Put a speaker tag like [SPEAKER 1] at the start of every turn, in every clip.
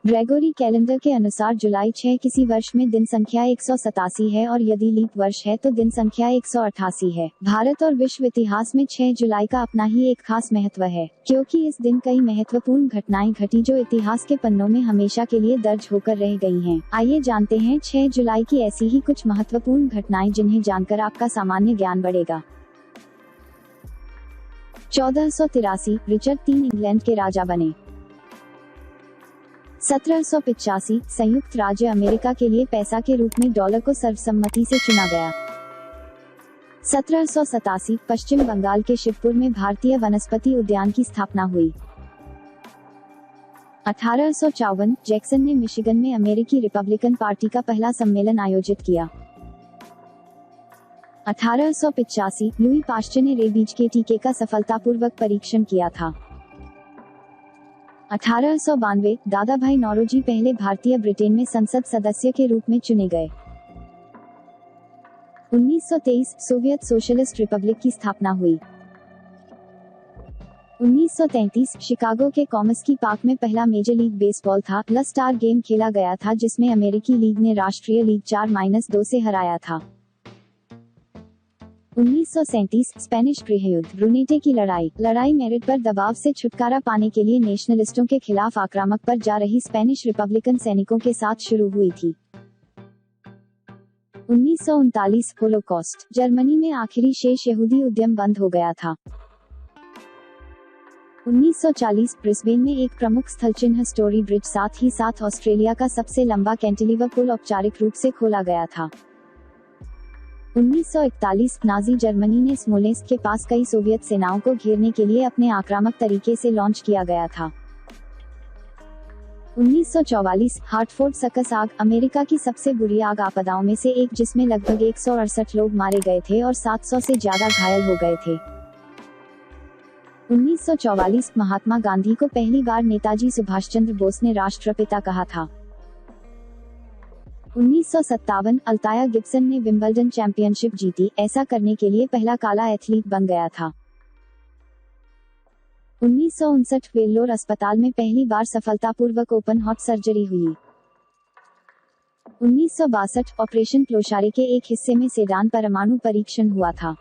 [SPEAKER 1] Gregory calendar के अनुसार जुलाई 6 किसी वर्ष में दिन संख्या 187 है और यदि लीप वर्ष है तो दिन संख्या 188 है। भारत और विश्व इतिहास में 6 जुलाई का अपना ही एक खास महत्व है, क्योंकि इस दिन कई महत्वपूर्ण घटनाएं घटी जो इतिहास के पन्नों में हमेशा के लिए दर्ज होकर रह गई हैं। आइए जानते हैं 6 जुलाई की ऐसी ही कुछ महत्वपूर्ण घटनाएं जिन्हें जानकर आपका सामान्य ज्ञान बढ़ेगा। 1483 रिचर्ड III इंग्लैंड के राजा बने। 1785 संयुक्त राज्य अमेरिका के लिए पैसा के रूप में डॉलर को सर्वसम्मति से चुना गया। 1787 पश्चिम बंगाल के शिवपुर में भारतीय वनस्पति उद्यान की स्थापना हुई। 1854 जैक्सन ने मिशिगन में अमेरिकी रिपब्लिकन पार्टी का पहला सम्मेलन आयोजित किया। 1885 लुई पाश्चर ने रेबीज के टीके का सफलतापूर्वक परीक्षण किया था। 1892 दादा भाई नौरोजी पहले भारतीय ब्रिटेन में संसद सदस्य के रूप में चुने गए। 1923 सोवियत सोशलिस्ट रिपब्लिक की स्थापना हुई। 1933 शिकागो के कॉमस्की पार्क में पहला मेजर लीग बेसबॉल था ल स्टार गेम खेला गया था, जिसमें अमेरिकी लीग ने राष्ट्रीय लीग 4-2 से हराया था। 1937 स्पेनिश गृहयुद्ध ब्रुनेटे की लड़ाई मेरिट पर दबाव से छुटकारा पाने के लिए नेशनलिस्टों के खिलाफ आक्रामक पर जा रही स्पेनिश रिपब्लिकन सैनिकों के साथ शुरू हुई थी। 1939 होलोकॉस्ट जर्मनी में आखिरी शेष यहूदी उद्यम बंद हो गया था। 1940 ब्रिस्बेन में एक प्रमुख स्थल चिन्ह स्टोरी ब्रिज, साथ ही साथ ऑस्ट्रेलिया का सबसे लंबा कैंटिलीवर पुल औपचारिक रूप से खोला गया था। 1941 नाजी जर्मनी ने स्मोलेंस्क के पास कई सोवियत सेनाओं को घेरने के लिए अपने आक्रामक तरीके से लॉन्च किया गया था। 1944 हार्टफोर्ड सर्कस आग अमेरिका की सबसे बुरी आग आपदाओं में से एक, जिसमें लगभग 168 लोग मारे गए थे और 700 से ज्यादा घायल हो गए थे। 1944 महात्मा गांधी को पहली बार नेताजी सुभाष चंद्र बोस ने राष्ट्रपिता कहा था। 1957 अल्ताया गिब्सन ने विंबलडन चैंपियनशिप जीती, ऐसा करने के लिए पहला काला एथलीट बन गया था। 1959 वेल्लोर अस्पताल में पहली बार सफलतापूर्वक ओपन हार्ट सर्जरी हुई। 1962 ऑपरेशन क्लोशारे के एक हिस्से में सेडान परमाणु परीक्षण हुआ था।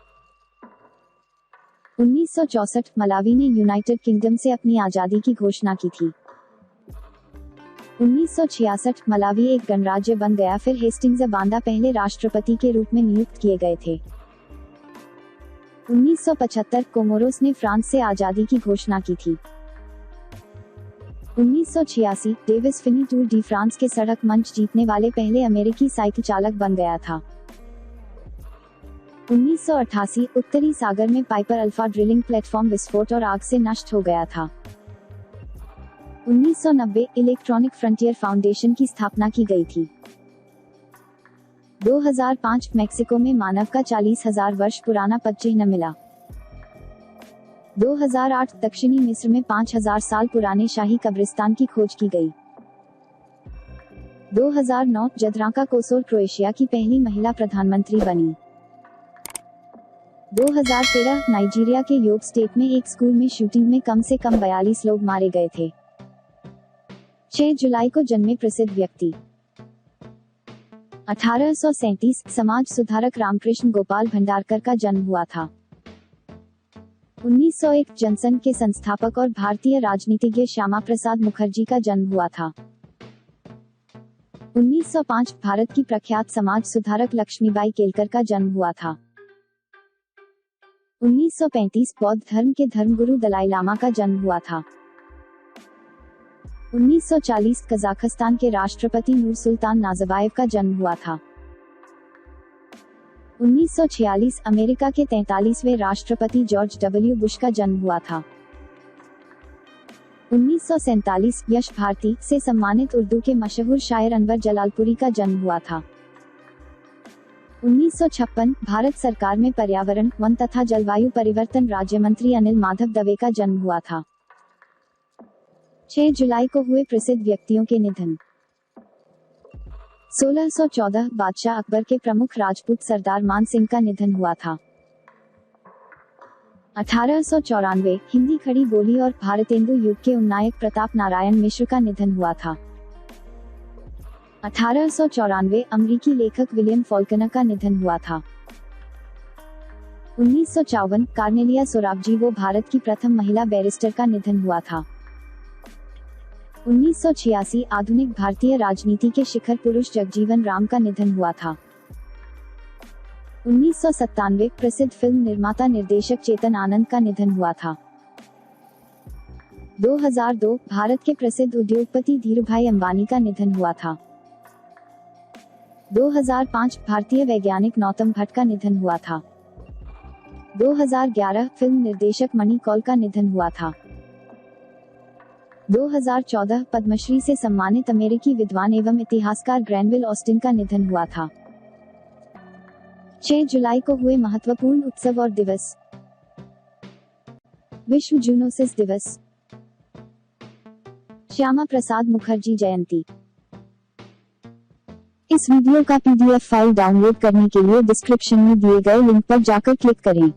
[SPEAKER 1] 1964 मलावी ने यूनाइटेड किंगडम से अपनी आजादी की घोषणा की थी। 1966 मलावी एक गणराज्य बन गया, फिर हेस्टिंग्स बांदा पहले राष्ट्रपति के रूप में नियुक्त किए गए थे। 1975 कोमोरोस ने फ्रांस से आजादी की घोषणा की थी। 1986 Davis Finney Tour de France के सड़क मंच जीतने वाले पहले अमेरिकी साइकिल चालक बन गया था। 1988 उत्तरी सागर में पाइपर अल्फा ड्रिलिंग प्लेटफॉर्म विस्फोट और आग से नष्ट हो गया था। 1990 इलेक्ट्रॉनिक फ्रंटियर फाउंडेशन की स्थापना की गई थी। 2005 मेक्सिको में मानव का 40,000 वर्ष पुराना पदचिह्न मिला। 2008 दक्षिणी मिस्र में 5,000 साल पुराने शाही कब्रिस्तान की खोज की गई। 2009 जद्रांका कोसोर क्रोएशिया की पहली महिला प्रधानमंत्री बनी। 2013 नाइजीरिया के योग स्टेट में एक स्कूल में शूटिंग में कम से कम 42 लोग मारे गए थे। 6 जुलाई को जन्मे प्रसिद्ध व्यक्ति। 1837 समाज सुधारक रामकृष्ण गोपाल भंडारकर का जन्म हुआ था। 1901 जनसंघ के संस्थापक और भारतीय राजनीतिज्ञ श्यामा प्रसाद मुखर्जी का जन्म हुआ था। 1905 भारत की प्रख्यात समाज सुधारक लक्ष्मीबाई केलकर का जन्म हुआ था। 1935 बौद्ध धर्म के धर्मगुरु दलाई लामा का जन्म हुआ था। 1940 कजाकिस्तान के राष्ट्रपति नूरसुल्तान नाज़रबायेव का जन्म हुआ था। 1946 अमेरिका के 43वें राष्ट्रपति जॉर्ज डब्ल्यू बुश का जन्म हुआ था। 1947 यश भारती से सम्मानित उर्दू के मशहूर शायर अनवर जलालपुरी का जन्म हुआ था। 1956 भारत सरकार में पर्यावरण, वन तथा जलवायु परिवर्तन राज्य मंत्री अनिल माधव दवे का जन्म हुआ था। 6 जुलाई को हुए प्रसिद्ध व्यक्तियों के निधन। 1614 बादशाह अकबर के प्रमुख राजपूत सरदार मान सिंह का निधन हुआ था। 1894 हिंदी खड़ी बोली और भारतेंदु युग के उन्नायक प्रताप नारायण मिश्र का निधन हुआ था। 1894 अमेरिकी लेखक विलियम फॉल्कनर का निधन हुआ था। 1954 कार्नेलिया सोराबजीवो भारत की प्रथम महिला बैरिस्टर का निधन हुआ था। 1986 आधुनिक भारतीय राजनीति के शिखर पुरुष जगजीवन राम का निधन हुआ था। 1997 प्रसिद्ध फिल्म निर्माता निर्देशक चेतन आनंद का निधन हुआ था। 2002 भारत के प्रसिद्ध उद्योगपति धीरूभाई अंबानी का निधन हुआ था। 2005 भारतीय वैज्ञानिक नौतम भट्ट का निधन हुआ था। 2011 फिल्म निर्देशक मणि कौल का निधन हुआ था। 2014 पद्मश्री से सम्मानित अमेरिकी विद्वान एवं इतिहासकार ग्रैनविल ऑस्टिन का निधन हुआ था। 6 जुलाई को हुए महत्वपूर्ण उत्सव और दिवस: विश्व जूनोसिस दिवस, श्यामा प्रसाद मुखर्जी जयंती। इस वीडियो का PDF फाइल डाउनलोड करने के लिए डिस्क्रिप्शन में दिए गए लिंक पर जाकर क्लिक करें।